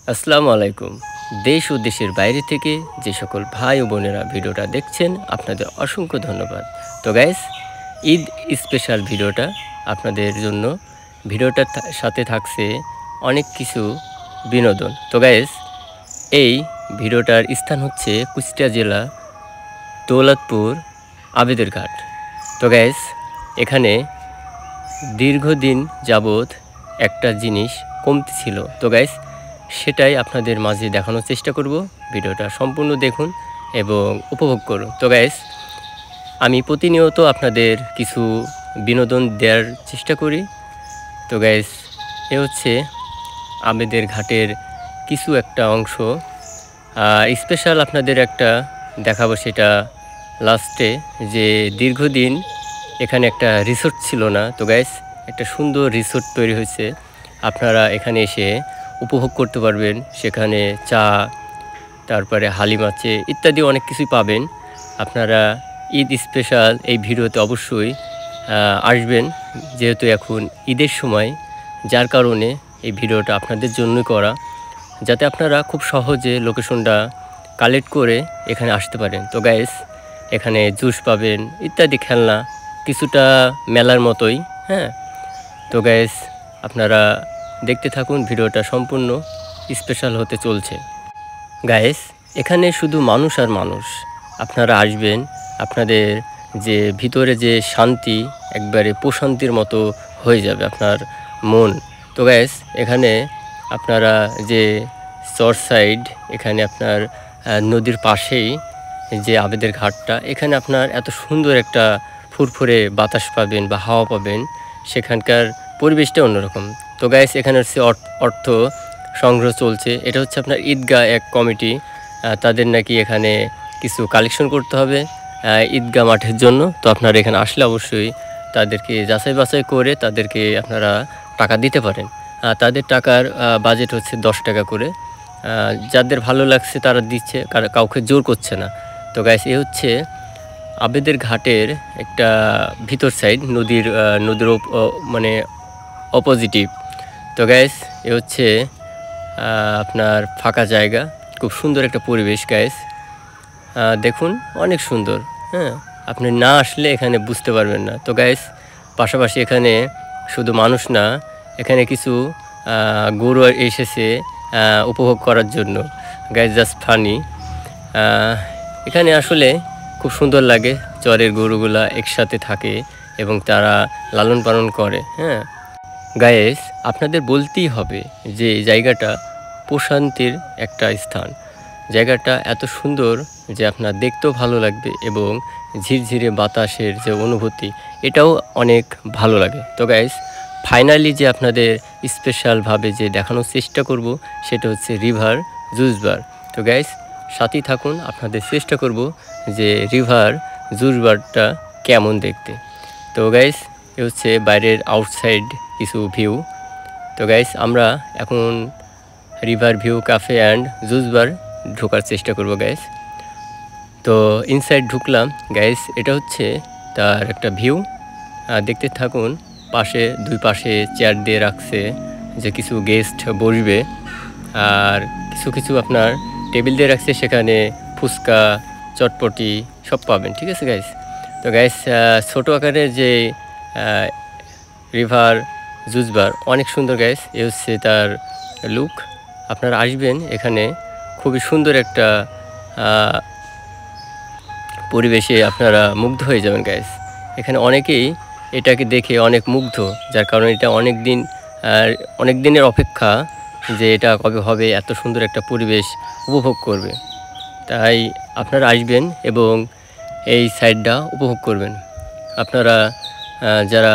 আসসালামু আলাইকুম। দেশ ও দেশের বাইরে থেকে যে সকল ভাই ও বোনেরা ভিডিওটা দেখছেন আপনাদের অসংখ্য ধন্যবাদ। তো গাইস, ঈদ স্পেশাল ভিডিওটা আপনাদের জন্য। ভিডিওটার সাথে থাকছে অনেক কিছু বিনোদন। তো গাইস, এই ভিডিওটার স্থান হচ্ছে কুষ্টিয়া জেলা দৌলতপুর আবেদের ঘাট। তো গাইস, এখানে দীর্ঘদিন যাবৎ একটা জিনিস কমতি ছিল। তো গাইস, সেটাই আপনাদের মাঝে দেখানোর চেষ্টা করব। ভিডিওটা সম্পূর্ণ দেখুন এবং উপভোগ করুন। তো গাইস, আমি প্রতিনিয়ত আপনাদের কিছু বিনোদন দেওয়ার চেষ্টা করি। তো গাইস, এ হচ্ছে আবেদের ঘাটের কিছু একটা অংশ। স্পেশাল আপনাদের একটা দেখাবো, সেটা লাস্টে, যে দীর্ঘদিন এখানে একটা রিসোর্ট ছিল না। তো গাইস, একটা সুন্দর রিসোর্ট তৈরি হয়েছে। আপনারা এখানে এসে উপভোগ করতে পারবেন। সেখানে চা, তারপরে হালিম আছে, ইত্যাদি অনেক কিছুই পাবেন। আপনারা ঈদ স্পেশাল এই ভিডিওতে অবশ্যই আসবেন, যেহেতু এখন ঈদের সময়, যার কারণে এই ভিডিওটা আপনাদের জন্যই করা, যাতে আপনারা খুব সহজে লোকেশনটা কালেক্ট করে এখানে আসতে পারেন। তো গাইস, এখানে জুস পাবেন, ইত্যাদি খেলনা, কিছুটা মেলার মতোই। হ্যাঁ, তো গাইস, আপনারা দেখতে থাকুন, ভিডিওটা সম্পূর্ণ স্পেশাল হতে চলছে। গাইস, এখানে শুধু মানুষ আর মানুষ। আপনারা আসবেন, আপনাদের যে ভিতরে যে শান্তি, একবারে প্রশান্তির মতো হয়ে যাবে আপনার মন। তো গাইস, এখানে আপনারা যে চর সাইড, এখানে আপনার নদীর পাশেই যে আবেদের ঘাটটা, এখানে আপনার এত সুন্দর একটা ফুরফুরে বাতাস পাবেন বা হাওয়া পাবেন। সেখানকার পরিবেশটা অন্যরকম। তো গাইস, এখানে হচ্ছে অর্থ সংগ্রহ চলছে। এটা হচ্ছে আপনার ঈদগাহ এক কমিটি, তাদের নাকি এখানে কিছু কালেকশন করতে হবে ঈদগাহ মাঠের জন্য। তো আপনারা এখানে আসলে অবশ্যই তাদেরকে যাচাই বাছাই করে তাদেরকে আপনারা টাকা দিতে পারেন। তাদের টাকার বাজেট হচ্ছে 10 টাকা করে। যাদের ভালো লাগছে তারা দিচ্ছে, কাউকে জোর করছে না। তো গাইস, এ হচ্ছে আবেদের ঘাটের একটা ভিতর সাইড, নদীর মানে অপোজিটিভ। তো গাইস, এ হচ্ছে আপনার ফাঁকা জায়গা, খুব সুন্দর একটা পরিবেশ গাইস। দেখুন, অনেক সুন্দর। হ্যাঁ, আপনি না আসলে এখানে বুঝতে পারবেন না। তো গাইস, পাশাপাশি এখানে শুধু মানুষ না, এখানে কিছু গরু এসেছে উপভোগ করার জন্য। Guys, just funny. এখানে আসলে খুব সুন্দর লাগে, চরের গরুগুলা একসাথে থাকে এবং তারা লালন পালন করে। হ্যাঁ গাইস, আপনাদের বলতেই হবে যে এই জায়গাটা প্রশান্তির একটা স্থান। জায়গাটা এত সুন্দর যে আপনার দেখতেও ভালো লাগবে এবং ঝিরঝিরে বাতাসের যে অনুভূতি, এটাও অনেক ভালো লাগে। তো গাইস, ফাইনালি যে আপনাদের স্পেশালভাবে যে দেখানোর চেষ্টা করব, সেটা হচ্ছে রিভার জুস বার। তো গাইস, সাথেই থাকুন, আপনাদের চেষ্টা করব যে রিভার জুস বারটা কেমন দেখতে। তো গাইস, এ হচ্ছে বাইরের আউটসাইড কিছু ভিউ। তো গাইস, আমরা এখন river view cafe and juice bar ঢোকার চেষ্টা করব গাইস। তো ইনসাইড ঢুকলাম গাইস। এটা হচ্ছে তার একটা ভিউ, দেখতে থাকুন। পাশে দুই পাশে চেয়ার দিয়ে রাখছে, যে কিছু গেস্ট বসবে, আর কিছু কিছু আপনার টেবিল দিয়ে রাখছে, সেখানে ফুচকা, চটপটি সব পাবেন। ঠিক আছে গাইস। তো গাইস, ছোটো আকারের যে রিভার জুস বার অনেক সুন্দর গাইস। এ হচ্ছে তার লুক। আপনারা আসবেন, এখানে খুবই সুন্দর একটা পরিবেশে আপনারা মুগ্ধ হয়ে যাবেন গাইস। এখানে অনেকেই এটাকে দেখে অনেক মুগ্ধ, যার কারণে এটা অনেক দিনের অপেক্ষা যে এটা কবে হবে, এত সুন্দর একটা পরিবেশ উপভোগ করবে। তাই আপনারা আসবেন এবং এই সাইডটা উপভোগ করবেন। আপনারা যারা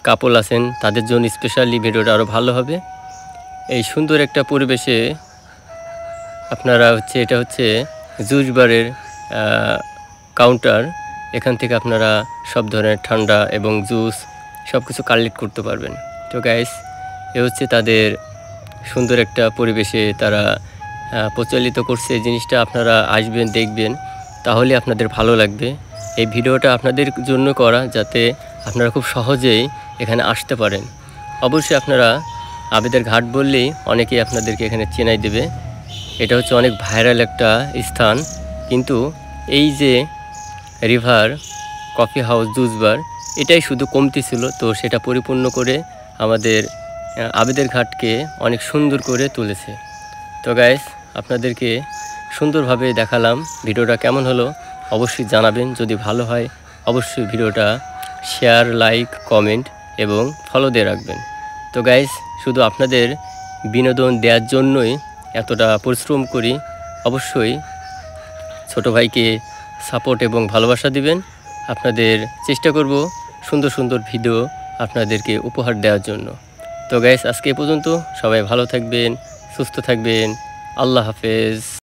কাপল আছেন তাদের জন্য স্পেশালি ভিডিওটা আরও ভালো হবে। এই সুন্দর একটা পরিবেশে আপনারা এটা হচ্ছে জুস বারের কাউন্টার। এখান থেকে আপনারা সব ধরনের ঠান্ডা এবং জুস সব কিছু কালেক্ট করতে পারবেন। তো গাইস, এ হচ্ছে তাদের সুন্দর একটা পরিবেশে তারা প্রচলিত করছে এই জিনিসটা। আপনারা আসবেন, দেখবেন, তাহলে আপনাদের ভালো লাগবে। এই ভিডিওটা আপনাদের জন্য করা, যাতে আপনারা খুব সহজেই এখানে আসতে পারেন। অবশ্যই আপনারা আবেদের ঘাট বললেই অনেকেই আপনাদেরকে এখানে চেনাই দেবে। এটা হচ্ছে অনেক ভাইরাল একটা স্থান। কিন্তু এই যে river coffee house juice bar, এটাই শুধু কমতি ছিল, তো সেটা পরিপূর্ণ করে আমাদের আবেদের ঘাটকে অনেক সুন্দর করে তুলেছে। তো গাইস, আপনাদেরকে সুন্দরভাবে দেখালাম। ভিডিওটা কেমন হলো অবশ্যই জানাবেন। যদি ভালো হয় অবশ্যই ভিডিওটা শেয়ার, লাইক, কমেন্ট এবং ফলো দিয়ে রাখবেন। তো গাইস, শুধু আপনাদের বিনোদন দেওয়ার জন্যই এতটা পরিশ্রম করি। অবশ্যই ছোট ভাইকে সাপোর্ট এবং ভালোবাসা দিবেন। আপনাদের চেষ্টা করব সুন্দর সুন্দর ভিডিও আপনাদেরকে উপহার দেওয়ার জন্য। তো গাইস, আজকে এ পর্যন্ত। সবাই ভালো থাকবেন, সুস্থ থাকবেন। আল্লাহ হাফেজ।